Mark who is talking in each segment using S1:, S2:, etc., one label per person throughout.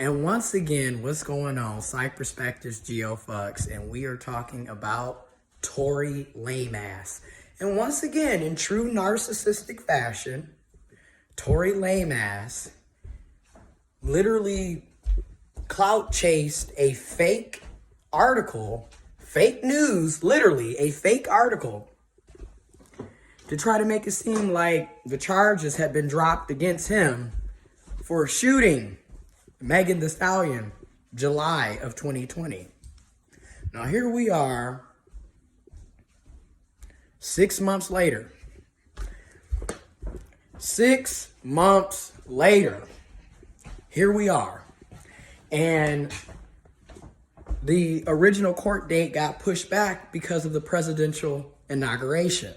S1: And once again, what's going on? Psych Perspectives, giofvcks, and we are talking about Tory Lame Ass. And once again, in true narcissistic fashion, Tory Lame Ass literally clout chased a fake article, fake news, literally a fake article, to try to make it seem like the charges had been dropped against him for shooting Megan Thee Stallion, July of 2020. Now here we are, 6 months later. 6 months later, here we are. And the original court date got pushed back because of the presidential inauguration.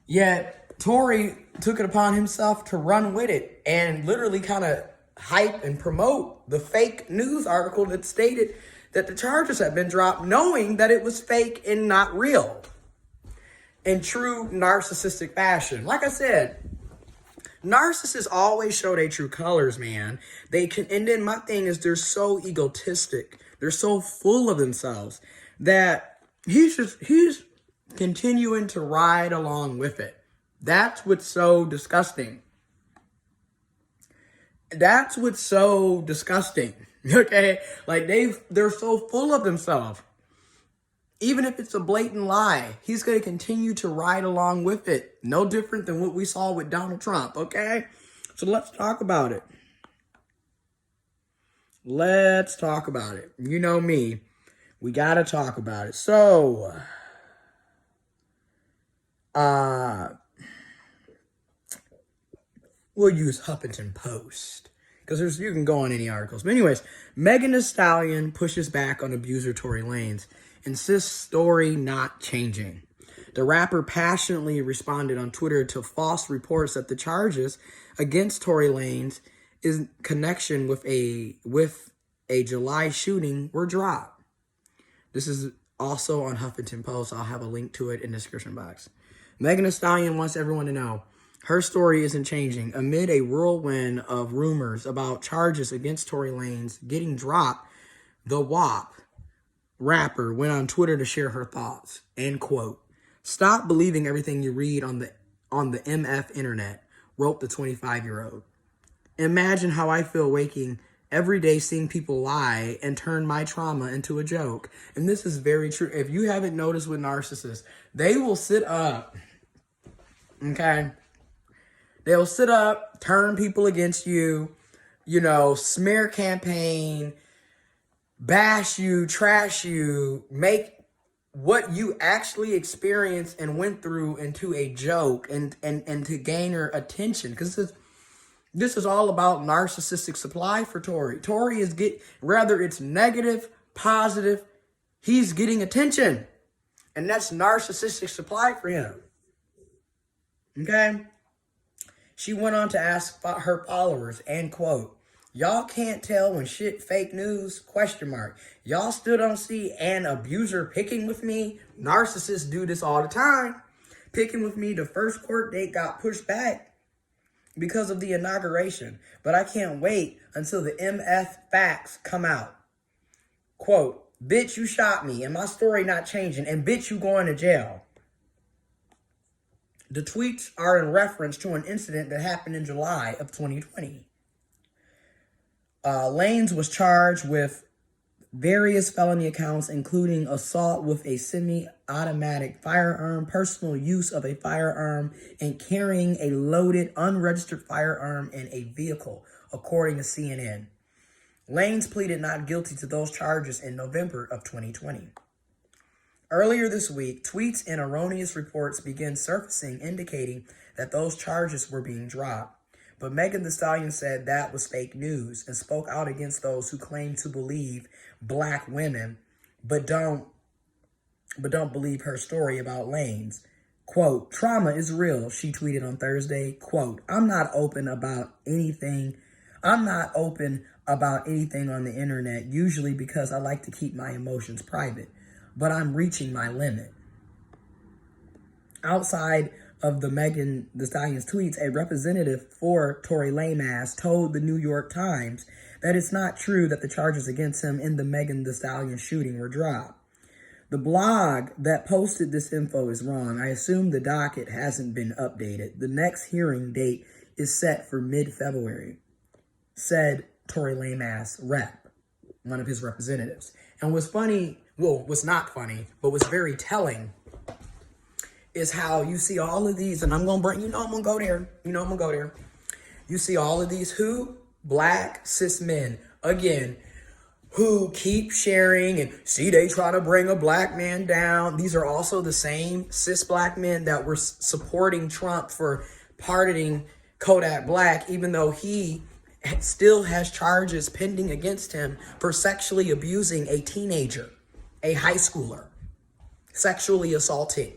S1: Yet Tory took it upon himself to run with it and literally kind of hype and promote the fake news article that stated that the charges had been dropped, knowing that it was fake and not real. In true narcissistic fashion. Like I said, narcissists always show their true colors, man. They can, and then my thing is they're so egotistic. They're so full of themselves that he's continuing to ride along with it. That's what's so disgusting. That's what's so disgusting. Okay? Like they're so full of themselves. Even if it's a blatant lie, he's going to continue to ride along with it. No different than what we saw with Donald Trump, okay? So let's talk about it. Let's talk about it. You know me. We got to talk about it. So, we'll use Huffington Post, because you can go on any articles. But anyways, Megan Thee Stallion pushes back on abuser Tory Lanez, insists story not changing. The rapper passionately responded on Twitter to false reports that the charges against Tory Lanez in connection with a July shooting were dropped. This is also on Huffington Post. I'll have a link to it in the description box. Megan Thee Stallion wants everyone to know her story isn't changing. Amid a whirlwind of rumors about charges against Tory Lanez getting dropped, the WAP rapper went on Twitter to share her thoughts, end quote. "Stop believing everything you read on the MF internet," wrote the 25-year-old. "Imagine how I feel waking every day seeing people lie and turn my trauma into a joke." And this is very true. If you haven't noticed with narcissists, they will sit up, okay? They'll sit up, turn people against you, smear campaign, bash you, trash you, make what you actually experienced and went through into a joke and to gain her attention. Because this is all about narcissistic supply for Tory. Tory is whether it's negative, positive, he's getting attention. And that's narcissistic supply for him. Okay? She went on to ask her followers, end quote, "Y'all can't tell when shit fake news, ? Y'all still don't see an abuser picking with me? Narcissists do this all the time. Picking with me, the first court date got pushed back because of the inauguration. But I can't wait until the MF facts come out. Quote, bitch, you shot me and my story not changing. And bitch, you going to jail." The tweets are in reference to an incident that happened in July of 2020. Lanez was charged with various felony accounts, including assault with a semi-automatic firearm, personal use of a firearm, and carrying a loaded, unregistered firearm in a vehicle, according to CNN. Lanez pleaded not guilty to those charges in November of 2020. Earlier this week, tweets and erroneous reports began surfacing indicating that those charges were being dropped. But Megan Thee Stallion said that was fake news and spoke out against those who claim to believe Black women, but don't believe her story about Lanez. Quote, "Trauma is real," she tweeted on Thursday. Quote, I'm not open about anything on the internet, usually because I like to keep my emotions private, but I'm reaching my limit. Outside of the Megan Thee Stallion's tweets, a representative for Tory Lame Ass told the New York Times that it's not true that the charges against him in the Megan Thee Stallion shooting were dropped. The blog that posted this info is wrong. I assume the docket hasn't been updated. The next hearing date is set for mid-February, said Tory Lame Ass rep, one of his representatives. And what's funny, well, what's not funny, but what's very telling is how you see all of these, and I'm going to bring, I'm going to go there. You see all of these black cis men, again, who keep sharing and see they try to bring a black man down. These are also the same cis black men that were supporting Trump for pardoning Kodak Black, even though he still has charges pending against him for sexually abusing a teenager, a high schooler, sexually assaulting.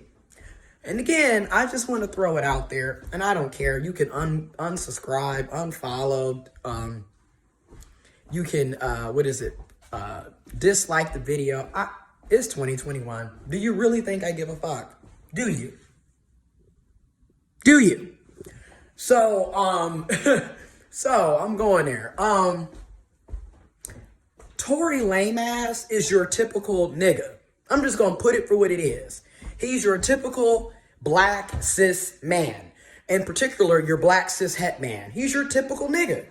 S1: And again, I just want to throw it out there, and I don't care. You can unsubscribe, unfollow. You can, dislike the video. It's 2021. Do you really think I give a fuck? Do you? So, so I'm going there. Tory Lame Ass is your typical nigga. I'm just going to put it for what it is. He's your typical black cis man. In particular, your black cis het man. He's your typical nigga.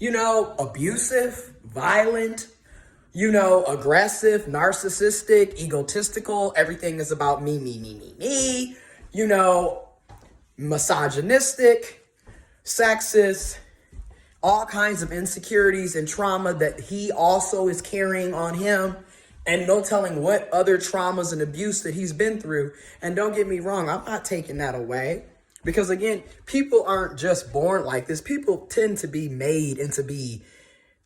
S1: Abusive, violent, aggressive, narcissistic, egotistical. Everything is about me, misogynistic, sexist, all kinds of insecurities and trauma that he also is carrying on him. And no telling what other traumas and abuse that he's been through. And don't get me wrong, I'm not taking that away. Because again, people aren't just born like this. People tend to be made and to be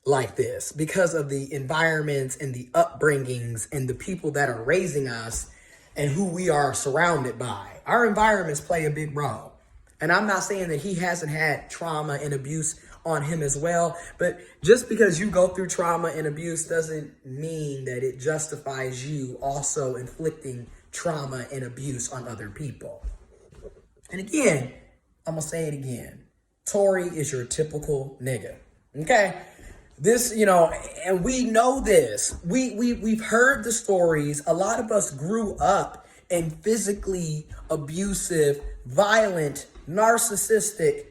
S1: like this because of the environments and the upbringings and the people that are raising us and who we are surrounded by. Our environments play a big role. And I'm not saying that he hasn't had trauma and abuse on him as well, but just because you go through trauma and abuse doesn't mean that it justifies you also inflicting trauma and abuse on other people. And again, I'm gonna say it again. Tory is your typical nigga. Okay? This, and we know this. We've heard the stories. A lot of us grew up in physically abusive, violent, narcissistic,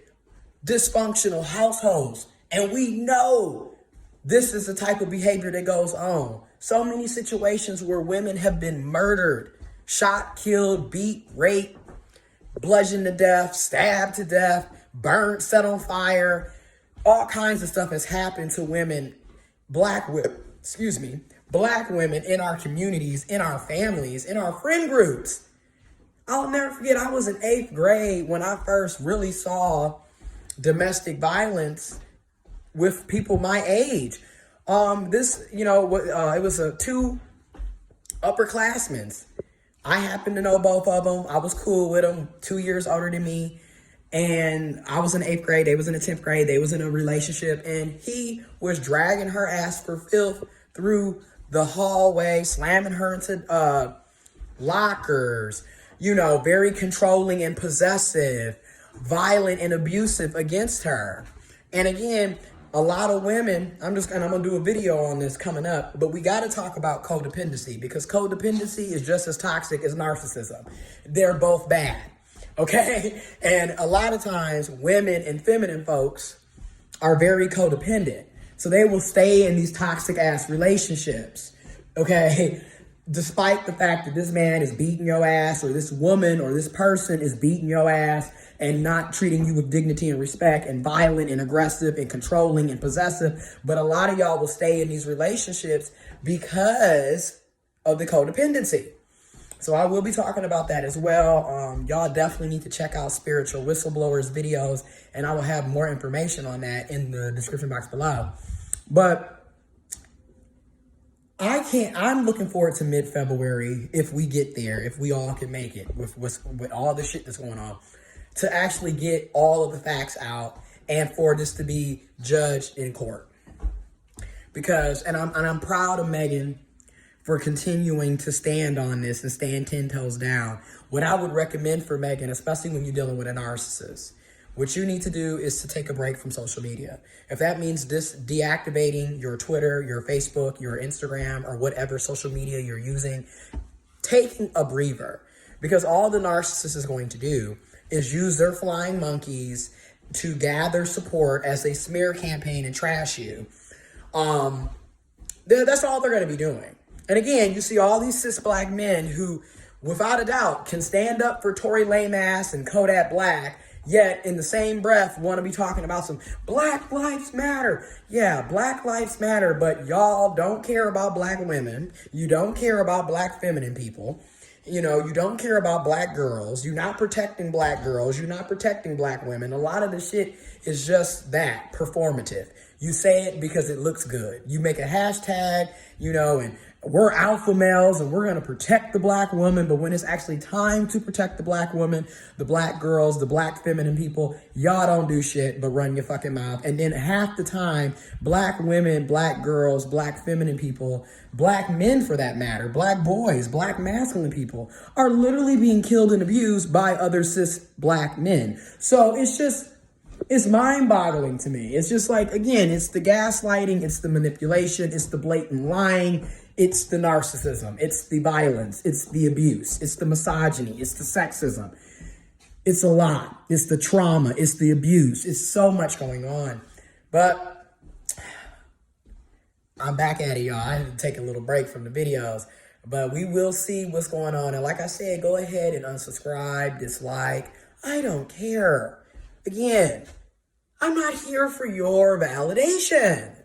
S1: dysfunctional households. And we know this is the type of behavior that goes on. So many situations where women have been murdered, shot, killed, beat, raped, bludgeoned to death, stabbed to death, burnt, set on fire. All kinds of stuff has happened to women, black women in our communities, in our families, in our friend groups. I'll never forget, I was in 8th grade when I first really saw domestic violence with people my age. It was two upperclassmen. I happened to know both of them. I was cool with them, 2 years older than me. And I was in 8th grade. They was in the 10th grade. They was in a relationship. And he was dragging her ass for filth through the hallway, slamming her into lockers, very controlling and possessive, violent and abusive against her. And again, a lot of women, I'm going to do a video on this coming up, but we got to talk about codependency because codependency is just as toxic as narcissism. They're both bad. Okay? And a lot of times women and feminine folks are very codependent. So they will stay in these toxic ass relationships. Okay? Despite the fact that this man is beating your ass or this woman or this person is beating your ass and not treating you with dignity and respect and violent and aggressive and controlling and possessive. But a lot of y'all will stay in these relationships because of the codependency. So I will be talking about that as well. Y'all definitely need to check out Spiritual Whistleblowers videos, and I will have more information on that in the description box below. But I'm looking forward to mid-February if we get there, if we all can make it with all the shit that's going on, to actually get all of the facts out and for this to be judged in court. Because, and I'm proud of Megan for continuing to stand on this and stand 10 toes down. What I would recommend for Megan, especially when you're dealing with a narcissist, what you need to do is to take a break from social media. If that means deactivating your Twitter, your Facebook, your Instagram, or whatever social media you're using, taking a breather. Because all the narcissist is going to do is use their flying monkeys to gather support as they smear campaign and trash you. That's all they're going to be doing. And again, you see all these cis black men who, without a doubt, can stand up for Tory Lame Ass and Cishet Black, yet in the same breath want to be talking about some Black Lives Matter. Yeah, Black Lives Matter, but y'all don't care about black women. You don't care about black feminine people. You know, you don't care about black girls. You're not protecting black girls. You're not protecting black women. A lot of the shit is just that, performative. You say it because it looks good. You make a hashtag, you know, and we're alpha males and we're going to protect the black woman. But when it's actually time to protect the black woman, the black girls, the black feminine people, y'all don't do shit but run your fucking mouth. And then half the time, black women, black girls, black feminine people, black men for that matter, black boys, black masculine people are literally being killed and abused by other cis black men. So it's mind-boggling to me. It's just like, again, it's the gaslighting, it's the manipulation, it's the blatant lying, it's the narcissism, it's the violence, it's the abuse, it's the misogyny, it's the sexism. It's a lot. It's the trauma, it's the abuse. It's so much going on. But I'm back at it, y'all. I had to take a little break from the videos. But we will see what's going on. And like I said, go ahead and unsubscribe, dislike. I don't care. Again, I'm not here for your validation.